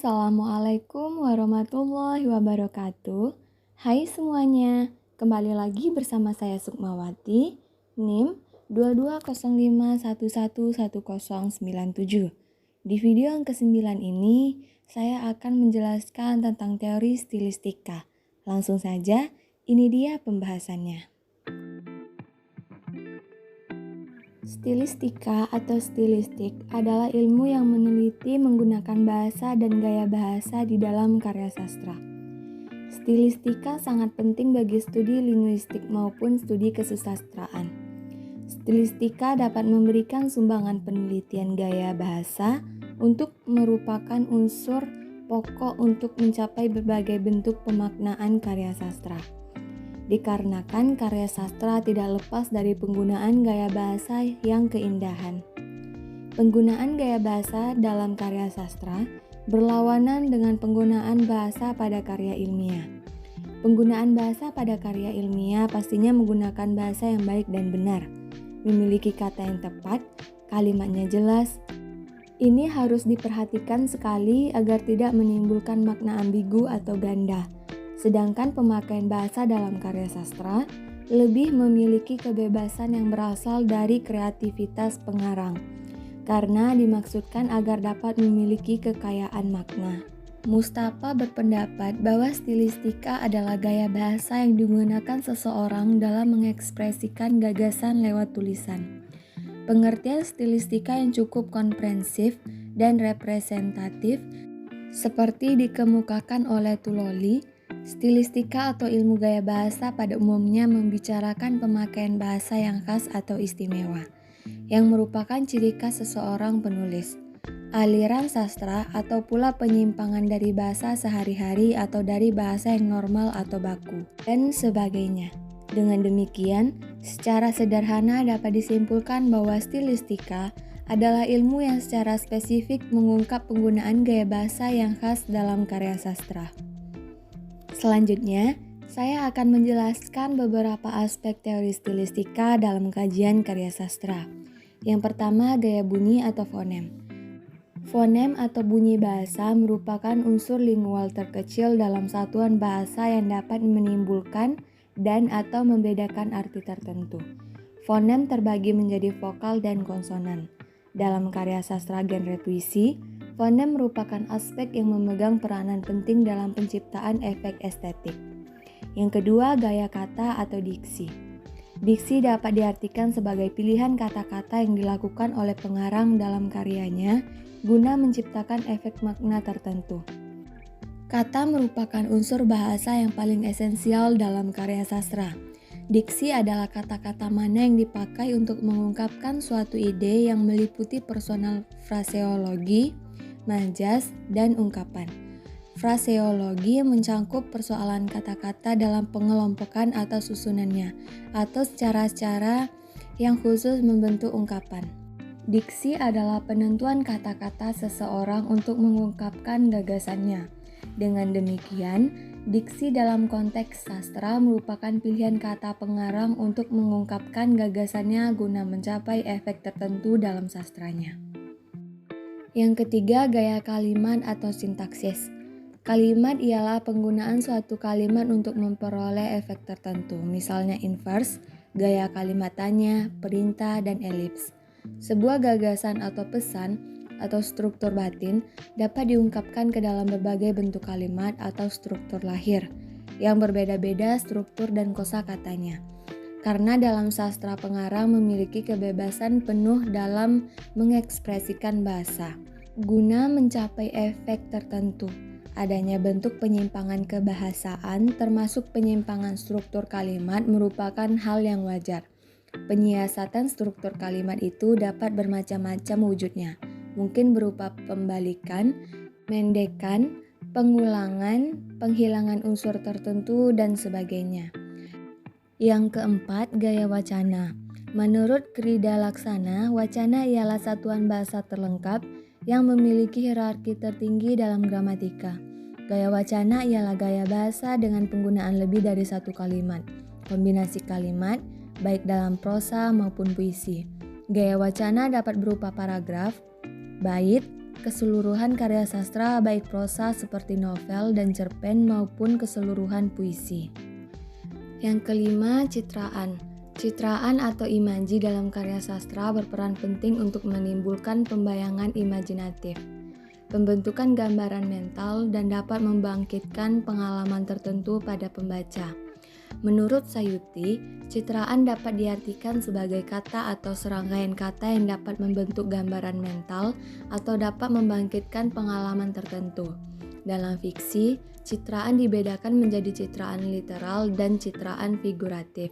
Assalamualaikum warahmatullahi wabarakatuh. Hai semuanya, kembali lagi bersama saya Sukmawati, NIM 2205111097. Di video yang ke-9 ini, saya akan menjelaskan tentang teori stilistika. Langsung saja, ini dia pembahasannya. Stilistika atau stilistik adalah ilmu yang meneliti menggunakan bahasa dan gaya bahasa di dalam karya sastra. Stilistika sangat penting bagi studi linguistik maupun studi kesusastraan. Stilistika dapat memberikan sumbangan penelitian gaya bahasa untuk merupakan unsur pokok untuk mencapai berbagai bentuk pemaknaan karya sastra. Dikarenakan karya sastra tidak lepas dari penggunaan gaya bahasa yang keindahan. Penggunaan gaya bahasa dalam karya sastra berlawanan dengan penggunaan bahasa pada karya ilmiah. Penggunaan bahasa pada karya ilmiah pastinya menggunakan bahasa yang baik dan benar, memiliki kata yang tepat, kalimatnya jelas. Ini harus diperhatikan sekali agar tidak menimbulkan makna ambigu atau ganda. Sedangkan pemakaian bahasa dalam karya sastra lebih memiliki kebebasan yang berasal dari kreativitas pengarang, karena dimaksudkan agar dapat memiliki kekayaan makna. Mustafa berpendapat bahwa stilistika adalah gaya bahasa yang digunakan seseorang dalam mengekspresikan gagasan lewat tulisan. Pengertian stilistika yang cukup komprehensif dan representatif seperti dikemukakan oleh Tuloli. Stilistika atau ilmu gaya bahasa pada umumnya membicarakan pemakaian bahasa yang khas atau istimewa, yang merupakan ciri khas seseorang penulis, aliran sastra atau pula penyimpangan dari bahasa sehari-hari atau dari bahasa yang normal atau baku, dan sebagainya. Dengan demikian, secara sederhana dapat disimpulkan bahwa stilistika adalah ilmu yang secara spesifik mengungkap penggunaan gaya bahasa yang khas dalam karya sastra. Selanjutnya, saya akan menjelaskan beberapa aspek teori stilistika dalam kajian karya sastra. Yang pertama, gaya bunyi atau fonem. Fonem atau bunyi bahasa merupakan unsur lingual terkecil dalam satuan bahasa yang dapat menimbulkan dan atau membedakan arti tertentu. Fonem terbagi menjadi vokal dan konsonan. Dalam karya sastra genre puisi, fonem merupakan aspek yang memegang peranan penting dalam penciptaan efek estetik. Yang kedua, gaya kata atau diksi. Diksi dapat diartikan sebagai pilihan kata-kata yang dilakukan oleh pengarang dalam karyanya guna menciptakan efek makna tertentu. Kata merupakan unsur bahasa yang paling esensial dalam karya sastra. Diksi adalah kata-kata mana yang dipakai untuk mengungkapkan suatu ide yang meliputi personal fraseologi, majas, dan ungkapan. Fraseologi mencangkup persoalan kata-kata dalam pengelompokan atau susunannya, atau cara-cara yang khusus membentuk ungkapan. Diksi adalah penentuan kata-kata seseorang untuk mengungkapkan gagasannya. Dengan demikian, diksi dalam konteks sastra merupakan pilihan kata pengarang untuk mengungkapkan gagasannya guna mencapai efek tertentu dalam sastranya. Yang ketiga, gaya kalimat atau sintaksis. Kalimat ialah penggunaan suatu kalimat untuk memperoleh efek tertentu, misalnya inverse, gaya kalimat tanya, perintah, dan elips. Sebuah gagasan atau pesan atau struktur batin dapat diungkapkan ke dalam berbagai bentuk kalimat atau struktur lahir, yang berbeda-beda struktur dan kosakatanya. Karena dalam sastra pengarang memiliki kebebasan penuh dalam mengekspresikan bahasa, guna mencapai efek tertentu. Adanya bentuk penyimpangan kebahasaan termasuk penyimpangan struktur kalimat merupakan hal yang wajar. Penyiasatan struktur kalimat itu dapat bermacam-macam wujudnya, mungkin berupa pembalikan, mendekan, pengulangan, penghilangan unsur tertentu, dan sebagainya. Yang keempat, gaya wacana. Menurut Krida Laksana, wacana ialah satuan bahasa terlengkap yang memiliki hierarki tertinggi dalam gramatika. Gaya wacana ialah gaya bahasa dengan penggunaan lebih dari satu kalimat, kombinasi kalimat, baik dalam prosa maupun puisi. Gaya wacana dapat berupa paragraf, bait, keseluruhan karya sastra baik prosa seperti novel dan cerpen maupun keseluruhan puisi. Yang kelima, citraan. Citraan atau imaji dalam karya sastra berperan penting untuk menimbulkan pembayangan imajinatif, pembentukan gambaran mental, dan dapat membangkitkan pengalaman tertentu pada pembaca. Menurut Sayuti, citraan dapat diartikan sebagai kata atau serangkaian kata yang dapat membentuk gambaran mental atau dapat membangkitkan pengalaman tertentu. Dalam fiksi, citraan dibedakan menjadi citraan literal dan citraan figuratif.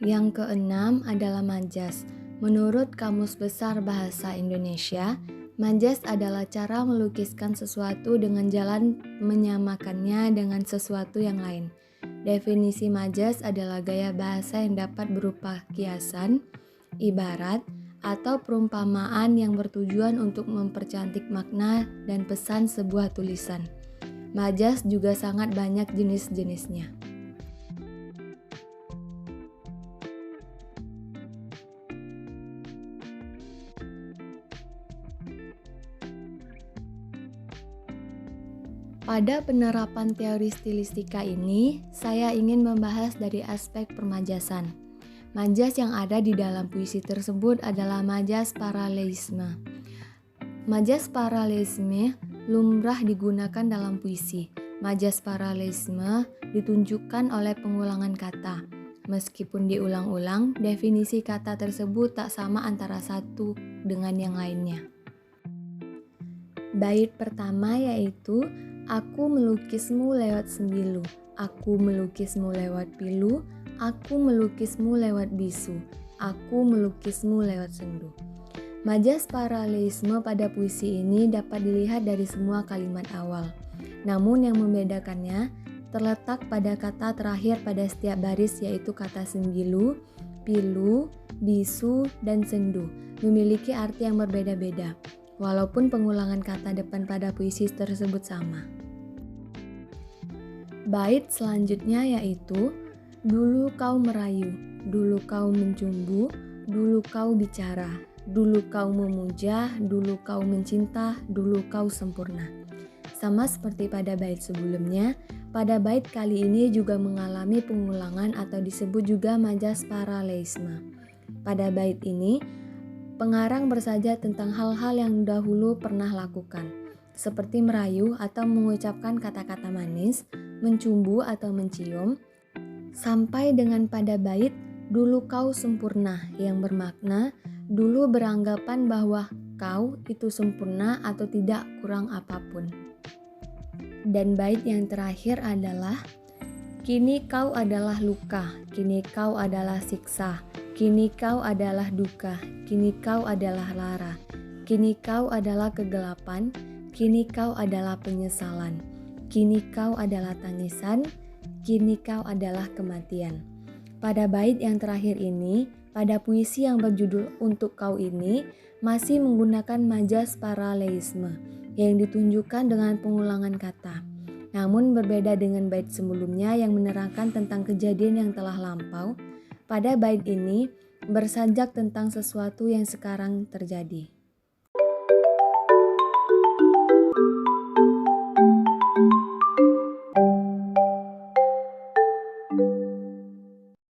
Yang keenam adalah majas. Menurut Kamus Besar Bahasa Indonesia, majas adalah cara melukiskan sesuatu dengan jalan menyamakannya dengan sesuatu yang lain. Definisi majas adalah gaya bahasa yang dapat berupa kiasan, ibarat, atau perumpamaan yang bertujuan untuk mempercantik makna dan pesan sebuah tulisan. Majas juga sangat banyak jenis-jenisnya. Pada penerapan teori stilistika ini, saya ingin membahas dari aspek permajasan. Majas yang ada di dalam puisi tersebut adalah majas paralelisme. Majas paralelisme lumrah digunakan dalam puisi. Majas paralelisme ditunjukkan oleh pengulangan kata. Meskipun diulang-ulang, definisi kata tersebut tak sama antara satu dengan yang lainnya. Bait pertama yaitu aku melukismu lewat sembilu, aku melukismu lewat pilu, aku melukismu lewat bisu, aku melukismu lewat sendu. Majas paralelisme pada puisi ini dapat dilihat dari semua kalimat awal. Namun yang membedakannya terletak pada kata terakhir pada setiap baris yaitu kata sembilu, pilu, bisu, dan sendu memiliki arti yang berbeda-beda. Walaupun pengulangan kata depan pada puisi tersebut sama. Bait selanjutnya yaitu dulu kau merayu, dulu kau mencumbu, dulu kau bicara, dulu kau memuja, dulu kau mencinta, dulu kau sempurna. Sama seperti pada bait sebelumnya, pada bait kali ini juga mengalami pengulangan atau disebut juga majas paralelisme. Pada bait ini, pengarang bersaja tentang hal-hal yang dahulu pernah lakukan, seperti merayu atau mengucapkan kata-kata manis, mencumbu atau mencium, sampai dengan pada bait dulu kau sempurna yang bermakna dulu beranggapan bahwa kau itu sempurna atau tidak kurang apapun. Dan bait yang terakhir adalah kini kau adalah luka, kini kau adalah siksa, kini kau adalah duka, kini kau adalah lara, kini kau adalah kegelapan, kini kau adalah penyesalan, kini kau adalah tangisan, kini kau adalah kematian. Pada bait yang terakhir ini, pada puisi yang berjudul Untuk Kau ini, masih menggunakan majas paralelisme yang ditunjukkan dengan pengulangan kata. Namun berbeda dengan bait sebelumnya yang menerangkan tentang kejadian yang telah lampau, pada bait ini bersajak tentang sesuatu yang sekarang terjadi.